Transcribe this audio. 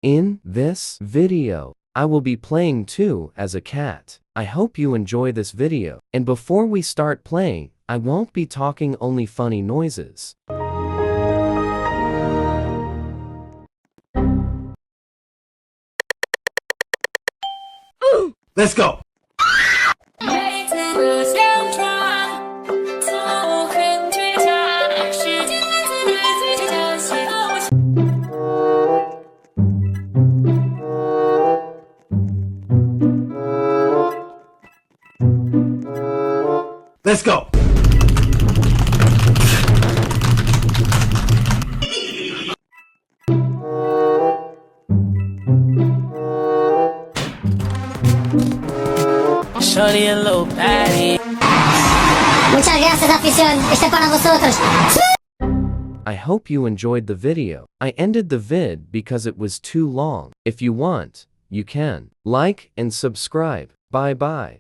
In this video, I will be playing 2 as a cat. I hope you enjoy this video. And before we start playing, I won't be talking, only funny noises. Let's go! Let's go! Shorty a little patty. Muchas gracias, afición. Este para vosotros. I hope you enjoyed the video. I ended the vid because it was too long. If you want, you can like and subscribe. Bye bye.